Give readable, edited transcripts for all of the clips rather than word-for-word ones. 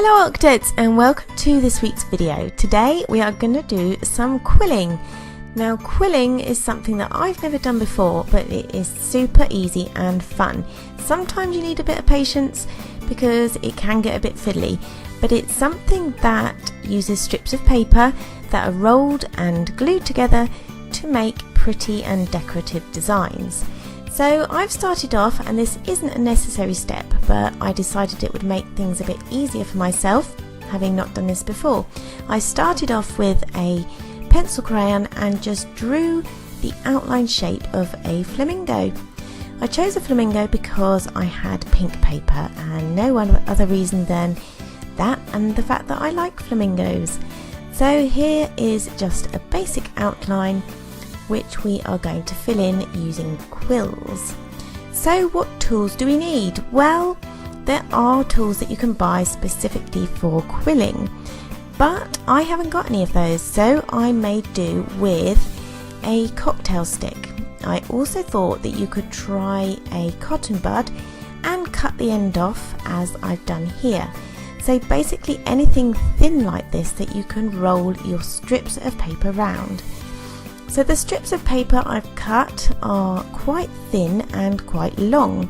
Hello Artcadets and welcome to this week's video. Today we are going to do some quilling. Now quilling is something that I've never done before, but it is super easy and fun. Sometimes you need a bit of patience because it can get a bit fiddly, but it's something that uses strips of paper that are rolled and glued together to make pretty and decorative designs. So I've started off, and this isn't a necessary step, but I decided it would make things a bit easier for myself, having not done this before. I started off with a pencil crayon and just drew the outline shape of a flamingo. I chose a flamingo because I had pink paper and no other reason than that and the fact that I like flamingos. So here is just a basic outline which we are going to fill in using quills. So what tools do we need? Well, there are tools that you can buy specifically for quilling, but I haven't got any of those, so I made do with a cocktail stick. I also thought that you could try a cotton bud and cut the end off as I've done here. So basically anything thin like this that you can roll your strips of paper round. So the strips of paper I've cut are quite thin and quite long,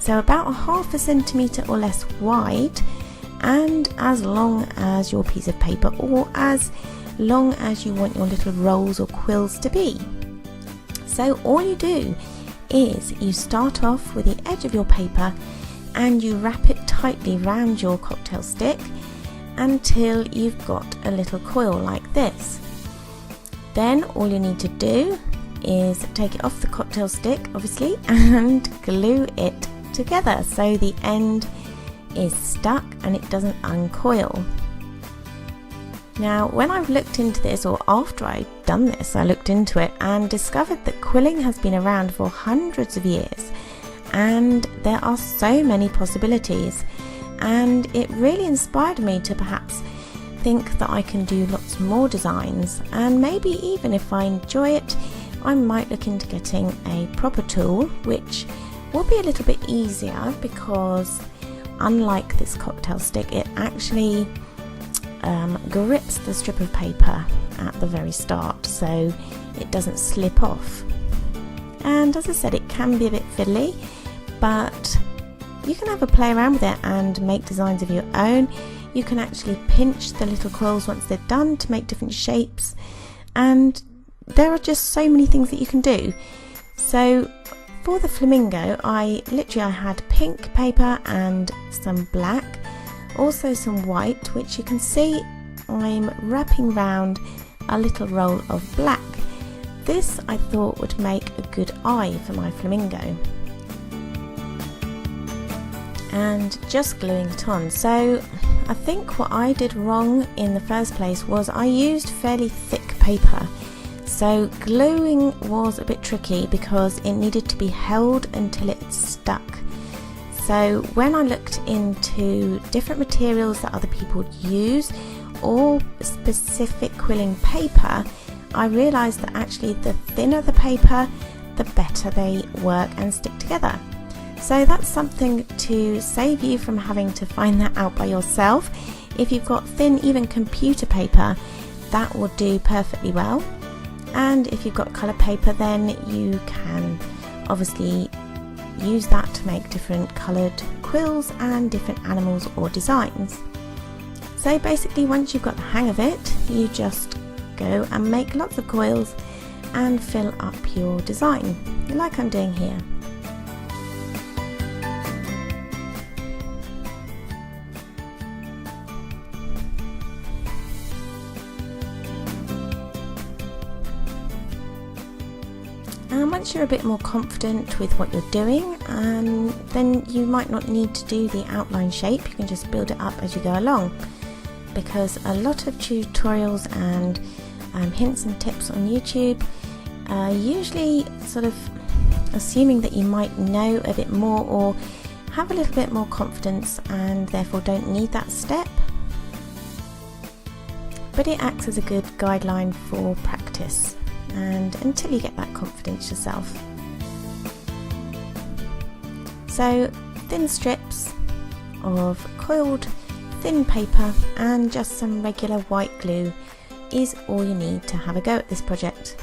so about 1/2 centimetre or less wide and as long as your piece of paper, or as long as you want your little rolls or quills to be. So all you do is you start off with the edge of your paper and you wrap it tightly round your cocktail stick until you've got a little coil like this. Then all you need to do is take it off the cocktail stick, obviously, and glue it together so the end is stuck and it doesn't uncoil. Now when I've looked into this, or after I'd done this, I looked into it and discovered that quilling has been around for hundreds of years and there are so many possibilities, and it really inspired me to perhaps think that I can do lots more designs, and maybe even if I enjoy it I might look into getting a proper tool which will be a little bit easier, because unlike this cocktail stick it actually grips the strip of paper at the very start so it doesn't slip off. And as I said, it can be a bit fiddly, but you can have a play around with it and make designs of your own. You can actually pinch the little coils once they're done to make different shapes, and there are just so many things that you can do. So for the flamingo, I had pink paper and some black, also some white, which you can see I'm wrapping round a little roll of black. This I thought would make a good eye for my flamingo, and just gluing it on. So I think what I did wrong in the first place was I used fairly thick paper, so gluing was a bit tricky because it needed to be held until it stuck. So when I looked into different materials that other people use or specific quilling paper, I realised that actually the thinner the paper the better they work and stick together. So that's something to save you from having to find that out by yourself. If you've got thin, even computer paper, that will do perfectly well. And if you've got colour paper, then you can obviously use that to make different coloured quills and different animals or designs. So basically once you've got the hang of it, you just go and make lots of coils and fill up your design, like I'm doing here. And once you're a bit more confident with what you're doing, then you might not need to do the outline shape. You can just build it up as you go along, because a lot of tutorials and hints and tips on YouTube are usually sort of assuming that you might know a bit more or have a little bit more confidence and therefore don't need that step. But it acts as a good guideline for practice, and until you get that confidence yourself. So thin strips of coiled thin paper and just some regular white glue is all you need to have a go at this project.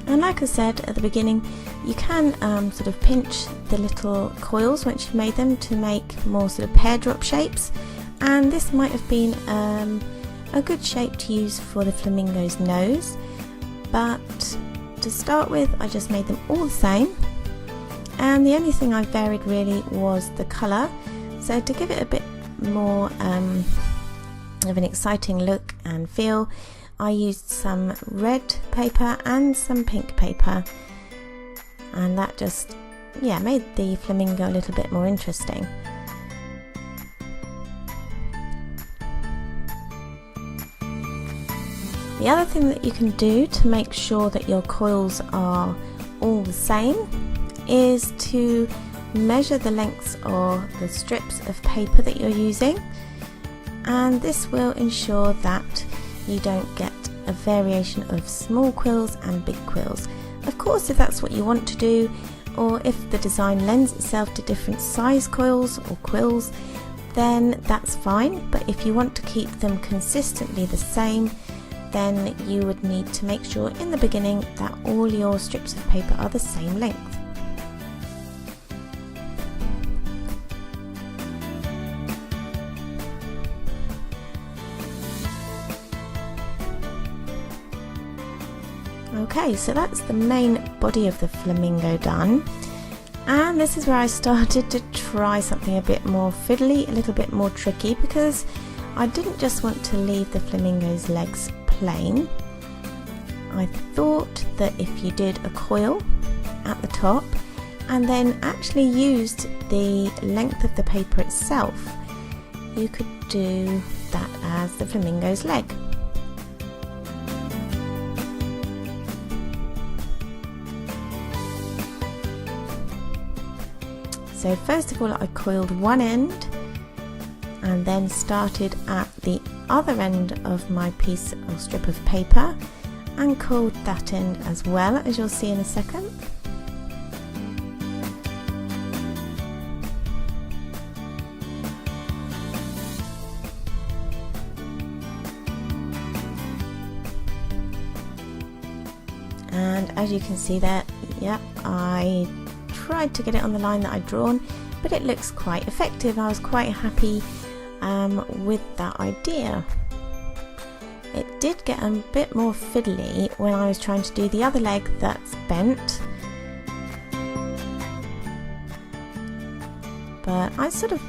And like I said at the beginning, you can sort of pinch the little coils once you've made them to make more sort of pear drop shapes, and this might have been a good shape to use for the flamingo's nose, but to start with I just made them all the same, and the only thing I varied really was the colour. So to give it a bit more of an exciting look and feel, I used some red paper and some pink paper, and that just made the flamingo a little bit more interesting. The other thing that you can do to make sure that your coils are all the same is to measure the lengths of the strips of paper that you're using, and this will ensure that you don't get a variation of small quills and big quills. Of course, if that's what you want to do, or if the design lends itself to different size coils or quills, then that's fine, but if you want to keep them consistently the same, then you would need to make sure in the beginning that all your strips of paper are the same length. Okay, so that's the main body of the flamingo done, and this is where I started to try something a bit more fiddly, a little bit more tricky, because I didn't just want to leave the flamingo's legs plain. I thought that if you did a coil at the top and then actually used the length of the paper itself, you could do that as the flamingo's leg. So first of all I coiled one end and then started at the other end of my piece or strip of paper and coiled that end as well, as you'll see in a second. And as you can see there, I tried to get it on the line that I'd drawn, but it looks quite effective. I was quite happy with that idea. It did get a bit more fiddly when I was trying to do the other leg that's bent, but I sort of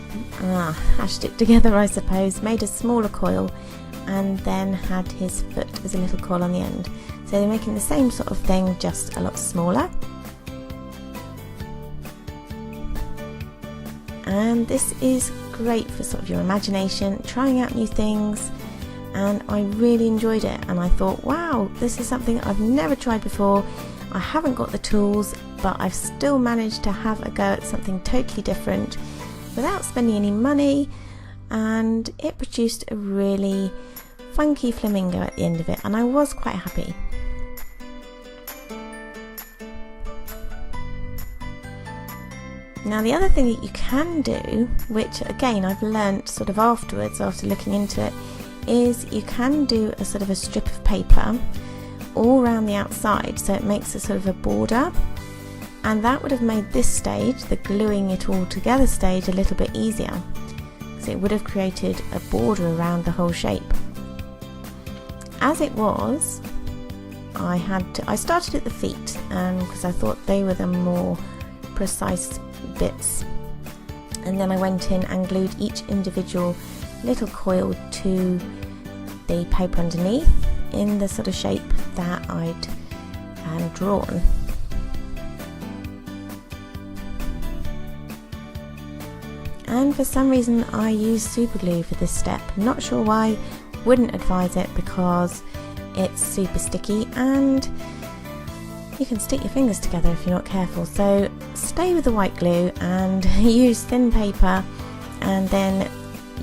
hashed it together, I suppose, made a smaller coil and then had his foot as a little coil on the end. So they're making the same sort of thing, just a lot smaller. And this is great for sort of your imagination, trying out new things, and I really enjoyed it, and I thought, wow, this is something I've never tried before. I haven't got the tools, but I've still managed to have a go at something totally different without spending any money, and it produced a really funky flamingo at the end of it, and I was quite happy. Now the other thing that you can do, which again I've learnt sort of afterwards after looking into it, is you can do a sort of a strip of paper all around the outside, so it makes a sort of a border, and that would have made this stage, the gluing it all together stage, a little bit easier, so it would have created a border around the whole shape. As it was, I started at the feet because I thought they were the more precise bits, and then I went in and glued each individual little coil to the paper underneath in the sort of shape that I'd drawn. And for some reason I used super glue for this step. Not sure why, wouldn't advise it because it's super sticky and you can stick your fingers together if you're not careful, so stay with the white glue and use thin paper, and then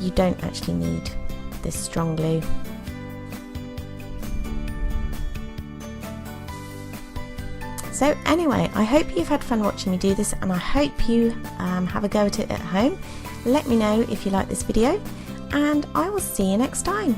you don't actually need this strong glue. So anyway, I hope you've had fun watching me do this, and I hope you have a go at it at home. Let me know if you like this video, and I will see you next time.